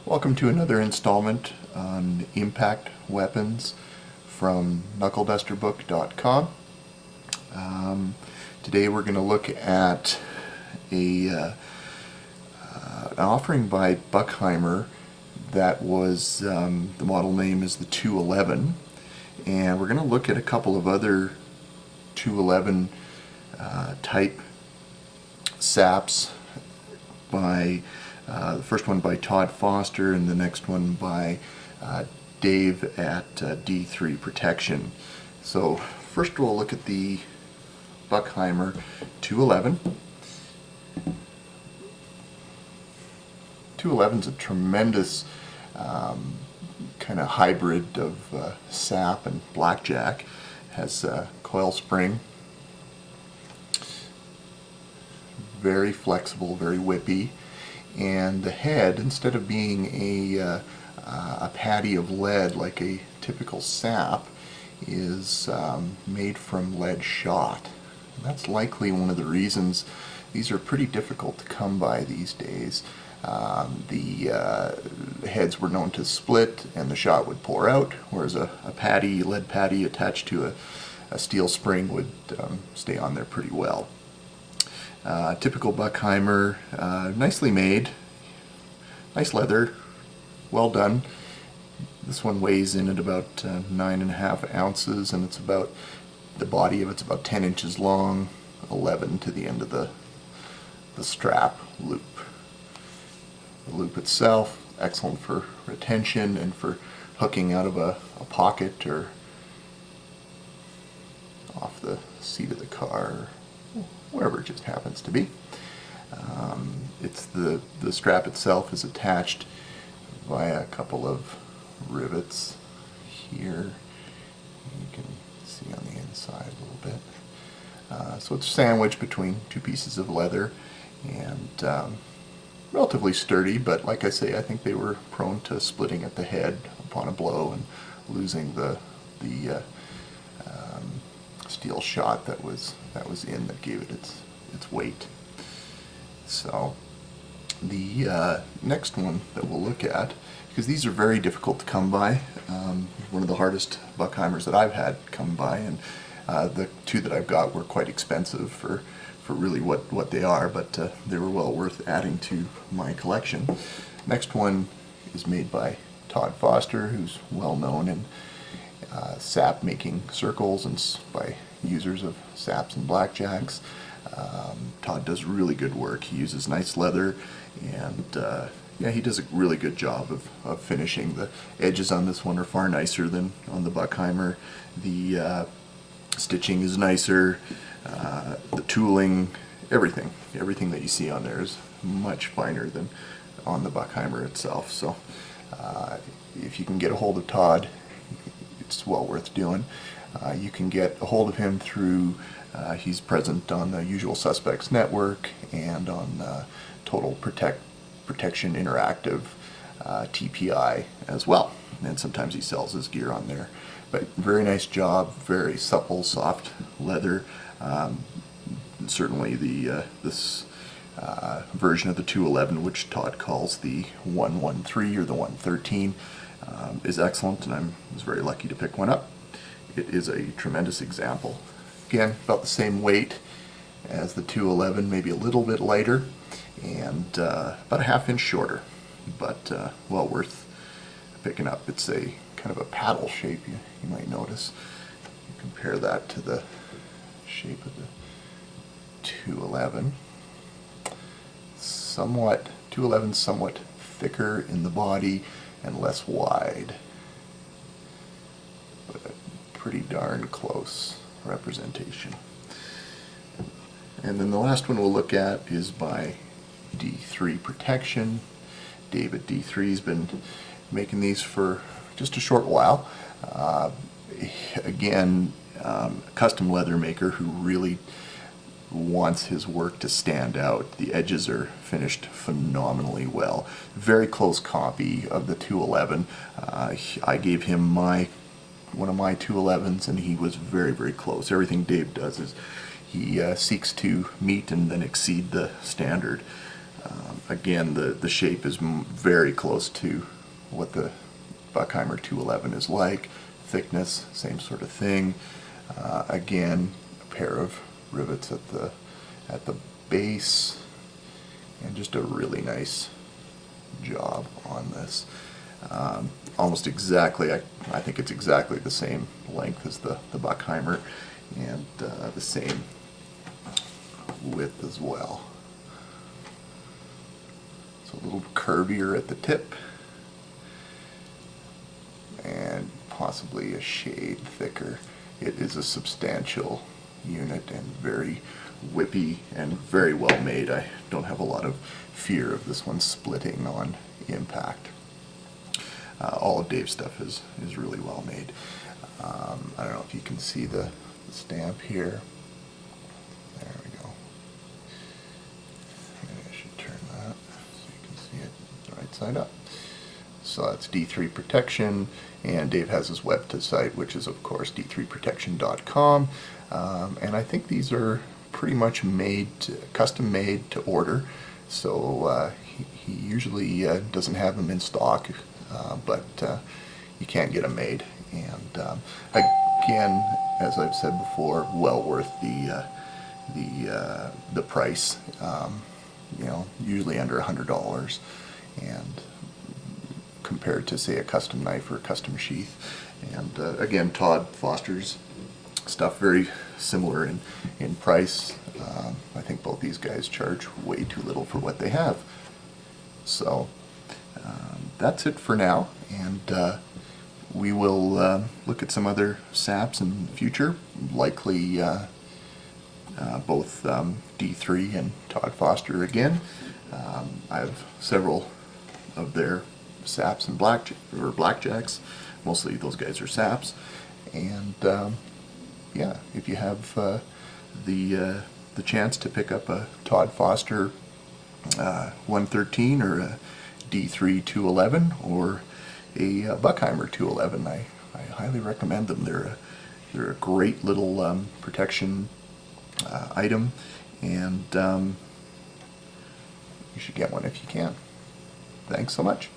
Welcome to another installment on impact weapons from knuckledusterbook.com. Today we're going to look at an offering by Bucheimer that was, the model name is the 211, and we're going to look at a couple of other 211 type SAPs by the first one by Todd Foster and the next one by Dave at D3 Protection. So first we'll look at the Bucheimer 211. 211 is a tremendous kind of hybrid of sap and blackjack. Has a coil spring, very flexible, very whippy, and the head, instead of being a patty of lead like a typical sap, is made from lead shot. And that's likely one of the reasons these are pretty difficult to come by these days. The heads were known to split and the shot would pour out, whereas a patty, lead patty attached to a steel spring would stay on there pretty well. Typical Bucheimer, nicely made, nice leather, well done. This one weighs in at about 9.5 ounces, and it's about, the body of it's about 10 inches long, 11 to the end of the strap loop. The loop itself, excellent for retention and for hooking out of a pocket or off the seat of the car, or wherever it just happens to be. It's the strap itself is attached via a couple of rivets here. You can see on the inside a little bit. So it's sandwiched between two pieces of leather, and relatively sturdy, but like I say, I think they were prone to splitting at the head upon a blow and losing the steel shot that was in, that gave it its weight. So the next one that we'll look at, because these are very difficult to come by, one of the hardest Bucheimers that I've had come by, and the two that I've got were quite expensive for really what they are, but they were well worth adding to my collection. Next one is made by Todd Foster, who's well known in sap making circles and by users of saps and blackjacks. Todd does really good work. He uses nice leather, and yeah, he does a really good job of finishing. The edges on this one are far nicer than on the Bucheimer. The stitching is nicer. The tooling, everything that you see on there is much finer than on the Bucheimer itself. So if you can get a hold of Todd, it's well worth doing. You can get a hold of him through, he's present on the Usual Suspects Network and on Total Protection Interactive, TPI as well. And sometimes he sells his gear on there. But very nice job, very supple, soft leather. Certainly this version of the 211, which Todd calls the 113 or the 113, is excellent, and I was very lucky to pick one up. It is a tremendous example. Again, about the same weight as the 211, maybe a little bit lighter, and about a ½ inch shorter, but well worth picking up. It's a kind of a paddle shape, you might notice. You compare that to the shape of the 211. 211 somewhat thicker in the body and less wide, but a pretty darn close representation. And then the last one we'll look at is by D3 Protection. Dave at D3 has been making these for just a short while. Again, a custom leather maker who really wants his work to stand out. The edges are finished phenomenally well. Very close copy of the 211. I gave him one of my 211s, and he was very, very close. Everything Dave does is he seeks to meet and then exceed the standard. Again, the shape is very close to what the Bucheimer 211 is like. Thickness, same sort of thing. Again, a pair of rivets at the base, and just a really nice job on this. Almost exactly, I think it's exactly the same length as the Bucheimer, and the same width as well. So a little curvier at the tip, and possibly a shade thicker. It is a substantial unit and very whippy and very well made. I don't have a lot of fear of this one splitting on impact. All of Dave's stuff is really well made. I don't know if you can see the stamp here. There we go. Maybe I should turn that so you can see it right side up. So that's D3 Protection, and Dave has his website, which is of course d3protection.com. And I think these are pretty much custom made to order. So he usually doesn't have them in stock, but you can't get them made. And again, as I've said before, well worth the price. You know, usually under $100, and compared to, say, a custom knife or a custom sheath. And again, Todd Foster's stuff very similar in price. I think both these guys charge way too little for what they have. So that's it for now, and we will look at some other saps in the future, likely both D3 and Todd Foster again. I have several of their saps and blackjacks. Mostly those guys are saps, and yeah, if you have the chance to pick up a Todd Foster 113 or a D3 211 or a Bucheimer 211, I highly recommend them. They're a great little protection item, and you should get one if you can. Thanks so much.